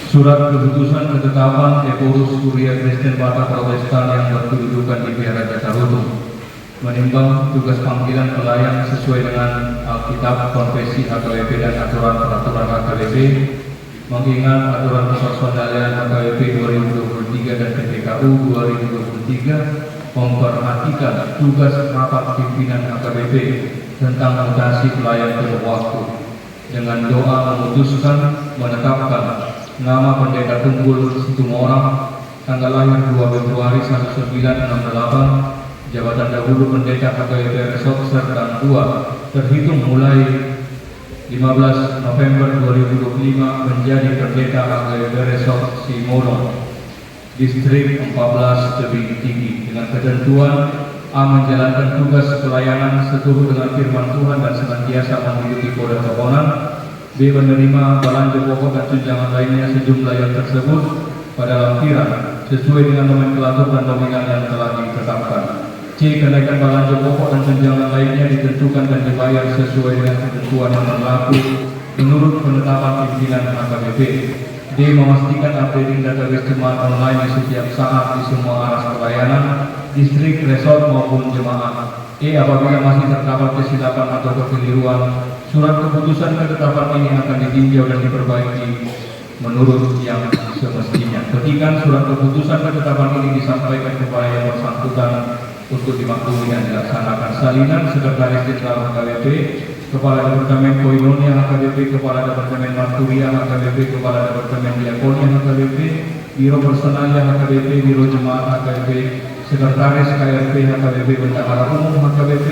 Surat keputusan ketetapan Ekorus Kuria Kristen Batak Protestan yang berkedudukan di Biara Jatarutu menimbang tugas panggilan pelayan sesuai dengan Alkitab, Konfesi HKBP dan aturan peraturan HKBP, mengingat aturan personalian HKBP 2023 dan PPKU 2023 memperhatikan tugas rapat pimpinan HKBP tentang mutasi pelayan berwaktu dengan doa memutuskan menetapkan nama Pendeta Tunggul Situmorang, tanggal lahir 2 Februari 1968, jabatan dahulu Pendeta HKBP Resort Serdang 2, terhitung mulai 15 November 2025 menjadi Pendeta HKBP Resort Simorong, Distrik 14 Tebing Tinggi, dengan ketentuan A. Menjalankan tugas pelayanan seturut dengan firman Tuhan dan senantiasa mengikuti kode tokonan. B. Menerima belanja pokok dan tunjangan lainnya sejumlah yang tersebut. C. pada lampiran sesuai dengan nomenklatur dan nominal yang telah ditetapkan. C. Kenaikan belanja pokok dan tunjangan lainnya ditentukan dan dibayar sesuai dengan ketentuan yang berlaku menurut penetapan pimpinan HKBP. D. Memastikan updating database jemaat online di setiap saat di semua aras pelayanan, distrik, resort maupun jemaah. E. Apabila masih terdapat kesilapan atau kekeliruan, surat keputusan ketetapan ini akan ditinjau dan diperbaiki menurut yang semestinya. Ketikan, surat keputusan ketetapan ini disampaikan kepada yang bersangkutan untuk dimaklumi dan dilaksanakan. Salinan Sekretaris Jenderal HKBP, Kepala Departemen Koinonia HKBP, Kepala Departemen Marturia HKBP, Kepala Departemen Diakonia HKBP, Biro Personalia HKBP, Biro Jemaat HKBP, Sekretaris KRP HKBP, Bendahara Umum HKBP,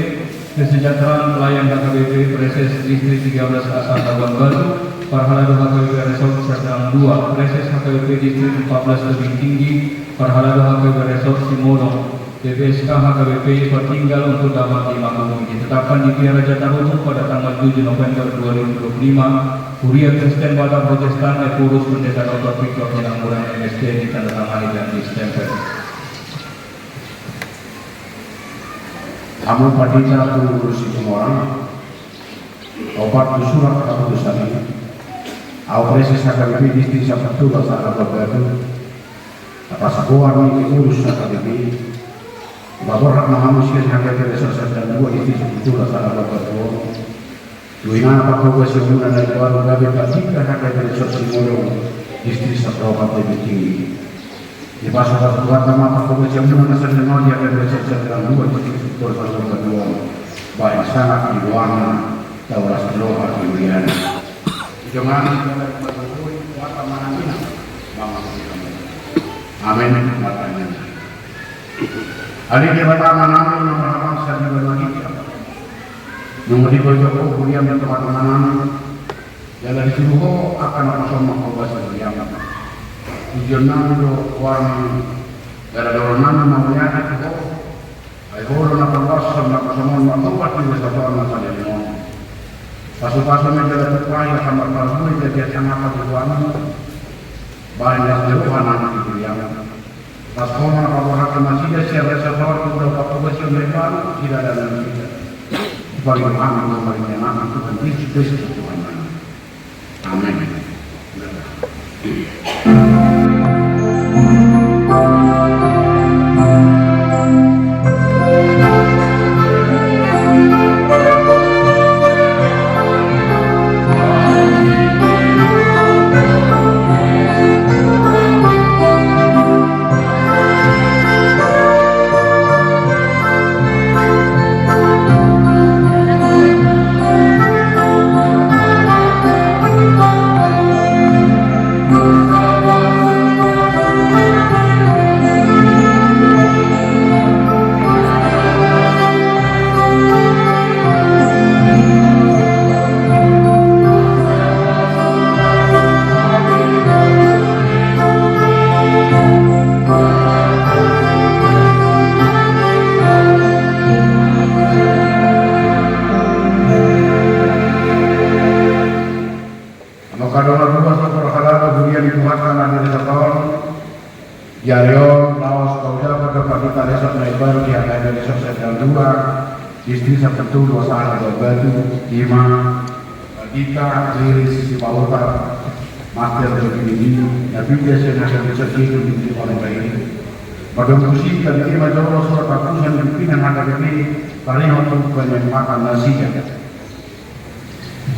Kesejahteraan Pelayan HKBP, Preses Distrik 13 Asal Labuan Batu, Parhalado HKBP Resort Serdang 2, Preses HKBP Distrik 14 Tebing Tinggi, Parhalado HKBP Resort Simono, DPSK HKBP tertinggal untuk dapat dimaklumi. Ditetapkan di Pia Raja Tarutung pada tanggal 7 November 2025. Kuria Kristen Batak Protestan Epurus Pendeta Dr. Victor Hinangmuran MSD ditandatangani dan distempel. Kamu padita urusi semua obat surat keputusan ini. Aku Preses HKBP Distrik 1 Basara Batu atas kuar ini urus HKBP Babor Mahamusian HKBP Resor Serdang 2 Distrik 1 Basara Batu Duina Pakau Basimunan dan Baru Gabe Batika HKBP Resor Simono Distrik 1 Tebing Tinggi di pasal satu pertama Pakau Basimunan Serdang 2 HKBP Resor Serdang 2 Distrik 1 Basara Batu baik sangat di ruangan Tauras Loha Kirian jangan amin. Hari ini pertama nama nomor bangsa di lagi nomor di Joko kuliah dan teman-teman jalan disuruh akan apa semua kau bahasa kuliah tujuan nama orang gara-gara nama namanya itu ayo orang apa bahasa nama semua nama apa di bahasa orang nama dia pasu-pasu menjaga terpaya sama pasu jadi sangat berwarna banyak jeruan anak itu yang pas koma kalau hak masih ada siapa sesuatu udah apa bersih mereka tidak ada lagi bagi anak kemarin anak itu kan itu Tuhan amin. Jarion, Laos, Kauda, pada Pakita Resort Naibar, di HKBP Resort Serdang 2, Distrik 1, 2 Salah Batu, 5, Dita, Liris, Sisi Pauta, Master Terpilih, Nabi Biasa Nasional Resort itu diberi oleh baik. Pada musik dan terima jawab surat keputusan pimpinan HKBP paling untuk penyempatan nasinya.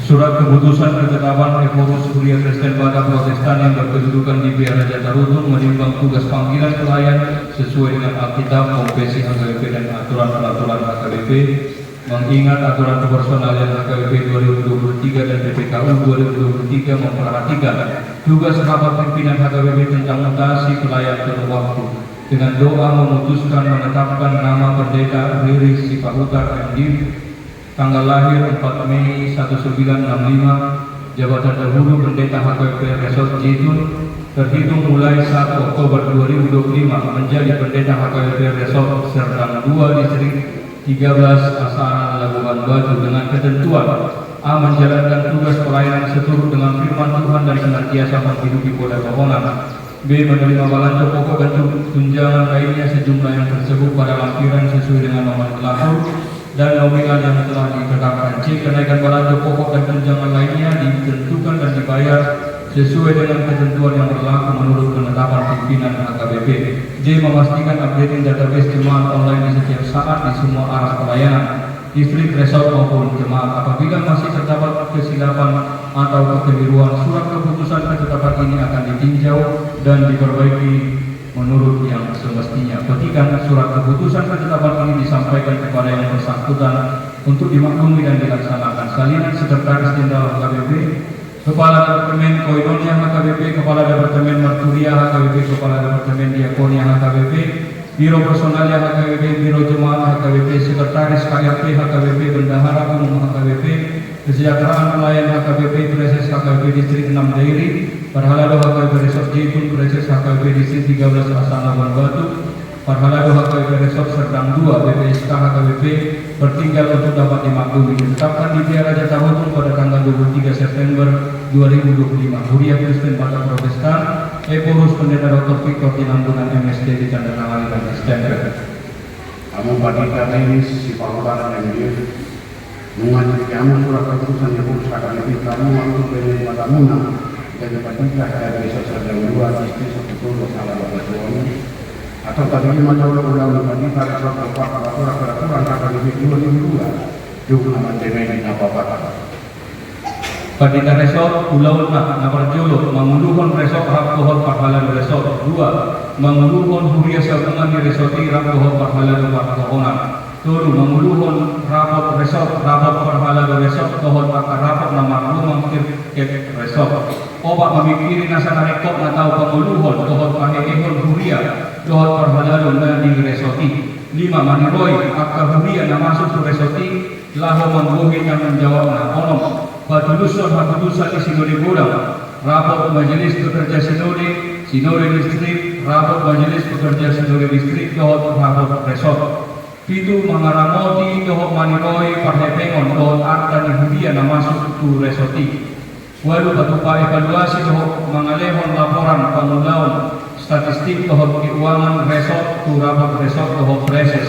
Surat keputusan ketetapan Epurus Kuria Kristen Batak Protestan yang berkedudukan di Pia Raja Tarutung menimbang tugas panggilan pelayan sesuai dengan Alkitab, Konvensi HKBP dan aturan-peraturan HKBP, mengingat aturan kepersonalian HKBP 2023 dan PPKU 2023 memperhatikan tugas rapat pimpinan HKBP tentang mutasi pelayan penuh waktu. Dengan doa memutuskan menetapkan nama pendeta Riris Sipahutar MD, tanggal lahir 4 Mei 1965, jabatan dahulu pendeta HKBP Resort Jitun, terhitung mulai 1 Oktober 2025 menjadi pendeta HKBP Resort Serdang 2 Distrik 13 Asahan Labuan Batu dengan ketentuan A. Menjalankan tugas pelayanan seturut dengan firman Tuhan dan senantiasa menghidupi pada kebenaran. B. B. Menerima balance pokok dan tunjangan lainnya sejumlah yang tersebut pada lampiran sesuai dengan nomor berlaku dan nominal yang telah ditetapkan. C. Kenaikan balance pokok dan tunjangan lainnya ditentukan dan dibayar sesuai dengan ketentuan yang berlaku menurut penetapan pimpinan HKBP. J. Memastikan updating database jemaat online di setiap saat di semua arah pelayanan, distrik, resort maupun jemaat. Apabila masih terdapat kesilapan atau kekeliruan, surat keputusan ketetapan ini akan ditinjau dan diperbaiki menurut yang semestinya. Petikan surat keputusan ketetapan ini disampaikan kepada yang bersangkutan untuk dimaklumi dan dilaksanakan. Salinan Sekretaris Jenderal HKBP, Kepala Departemen Koinonia HKBP, Kepala Departemen Marturia HKBP, Kepala Departemen Diakonia HKBP, Biro Personalia HKBP, Biro Jemaat HKBP, Sekretaris KRT HKBP, Bendahara Umum HKBP, Kesejahteraan Pelayan HKBP, Preses HKBP Distrik 6 Dairi, Parhalado HKBP Resort Jepun, Preses HKBP Distrik 13 Asana Batu, Parhalado HKBP Resort Serdang 2, BPSK HKBP bertinggal untuk dapat dimaklumi. Ditetapkan di Via Raja Tarutung pada tanggal 23 September 2025. Huria Kristen Batak Protestan, Eporus Pendeta Dr. Victor Tinambunan MSD ditandatangani dan stempel. Kamu badika tenis si pahlawan yang dia mengajar kamu surat keputusan yang urus KKBP kamu waktu beli matamuna dan badika dari besok sedang dua istri sebetul salah suami atau tadi macam ulang badika surat peraturan KKBP 2002 juga mantemen apa-apa. Padita Resort Pulau Naparjolo, Manguluhon Resort Rapkohon Parhalan Resort 2, Manguluhon Huria Sagungan di Resort Rapkohon Parhalan Parkohonan. Turu Manguluhon Rapot Resort Rapot Parhalan Resort Kohon Rapot Nama Rumang Kirket Resort. Obat memikiri nasa rekod atau Panguluhon Kohon Pahehon Huria Kohon Parhalan di Resort 5 Maniroi Akka Huria nama masuk ke Resort Laho Mangguhi yang menjawab Onom Patulusan Hatudusan di Sinode Godang, Raport Majelis Pekerja Sinode Distrik, Raport Majelis Pekerja Sinode Distrik, Dohot Raport Resort. Pitu Mangaramoti, Dohot Maniroi, Parhepengon, Dohot Arta Nihudia masuk tu Resoti. Walu Patupa evaluasi Dohot Mangalehon laporan pengulaun statistik Dohot keuangan Resort tu Raport Resort Dohot Reses.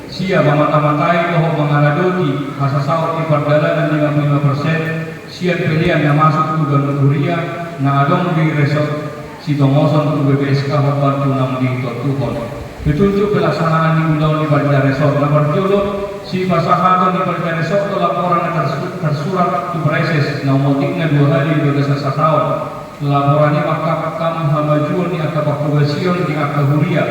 Sia mamata-matai Dohot Mangaladoti, Hasasau Ipardalanan 55%. Sian pilihan yang masuk ke Huria na adong di Resort Sitongoson ke BPSK Hobar Tunang di Totuhon. Petunjuk pelaksanaan di undang di Balda Resort Naparjolo si pasahado di Balda Resort laporan tersurat ke Preses na umotiknya 2 hari 12 tahun. Laporannya maka kami hamajuan di akapakubasion di Akahuria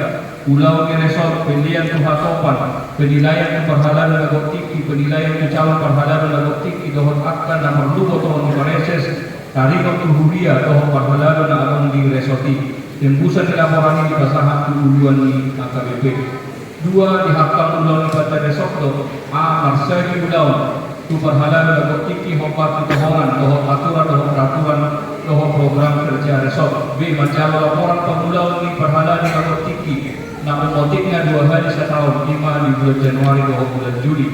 Pulau di Resort pilihan Tuhatopan penilaian perhalalan lagotiki penilaian calon perhalalan lagotiki dohon akan nomor 2 tohon di Preses tarikot Huria dohon perhalalan akan di Resoti tembusan laporan ini pasahan tujuan di AKBP 2 dihakam ulang di Balda Resort A Marsagi ulang tu perhalalan lagotiki hopat tohonan dohon aturan dohon program kerja Resort B majalah laporan pemulaun di perhalalan lagotiki namun motifnya 2 hari setahun 5 di bulan Januari 2 bulan Juli.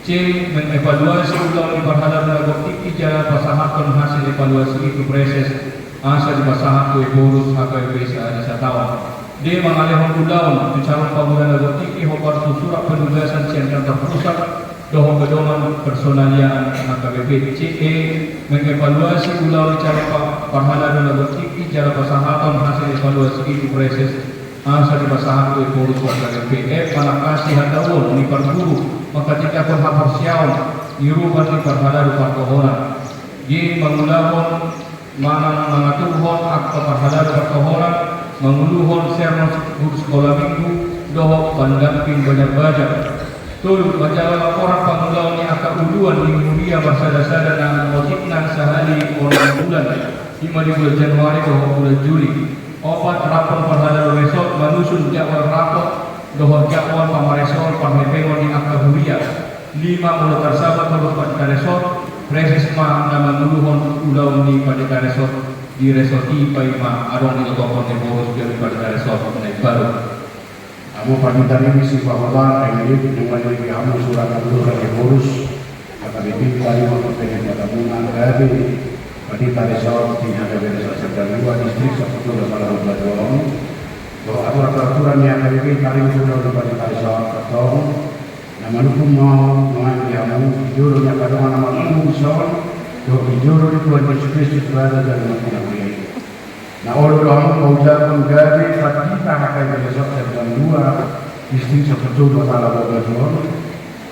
C. Mengevaluasi ulang di perhalalan lagotiki jalan pasahan hasil evaluasi itu Preses asa di pasahan kue borus HKBP sehari setahun. D. Mengalihkan ulang di calon pemula lagotiki hopar surat penugasan siaran terpusat dohong pedoman personalian HKBP. C. Mengevaluasi ulang di calon perhalalan lagotiki jalan pasahan hasil evaluasi itu Preses asa di pasahan kue borus HKBP. F. Manakasi hadawon ni perguru maka jika pun hapor siaon iruban di perhalalan perkohonan. G. Mengulahon mengatuhon akta perhalalan perkohonan menguluhon sermon sekolah minggu dohok pendamping banyak baca. Tul majalah laporan pengulahon ni akta uluan di Huria bersada-sada dan motifnan sehari orang bulan 5 bulan Januari 2 bulan Juli. Opat rapor perhalalan Resort menusun jadwal rapor dohon jadwal pamaresor pamhepengon di akta Huria 5 mulai tersabat terus pada Resort Preses ma nama nuluhon ulau ni pada Resort di Resort Ipaima adong di tokon di borus dari pada Resort naik baru. Kamu permintaan ini si bahwa ini dengan lagi kamu surat keputusan di borus KKBP kali waktu pengen pada bulan dari Patita Resort tinggal di Desa Serdang 2 distrik Saputo dan Malang Badong. Bahwa aturan-aturan yang ada di tarik sudah di Patita Resort Katong. Nama lukum mau diamu juru yang pada nama umum son. Do juru di Tuhan Yesus Kristus berada dalam hati. Nah orang kamu mau jalan gawe Patita akan Resort Serdang 2 distrik Saputo dan Malang Badong.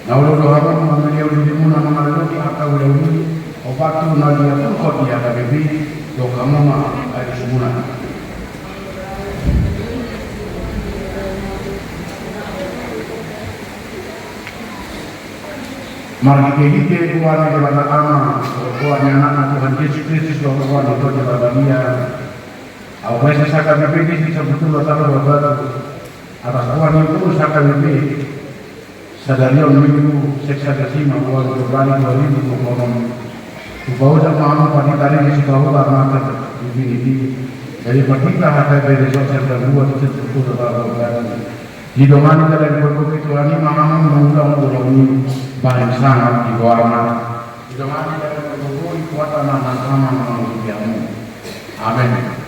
Nah orang kamu mengambil dirimu nama lalu atau lalu opatu na dia pun kau dia ada bebi do kamu mah ada semua. Mari kita kuat di bawah ama, kuat anak Tuhan Yesus Kristus do kuat di bawah dia. Aku masih sakit bebi di sebetulnya tahu bahwa atas kuat itu sakit bebi. Sadari orang itu seksa kasih mahu berbalik dari itu konon. Bahwa sama pagi tadi di sekolah karena ini dari Patita hakai dari sosial dan dua itu betul-betul di domani dari berbagai Tuhan ini memang mengundang ini banyak sangat di bawah di domani dari berbagai kuatan anak sama mengujianmu. Amin.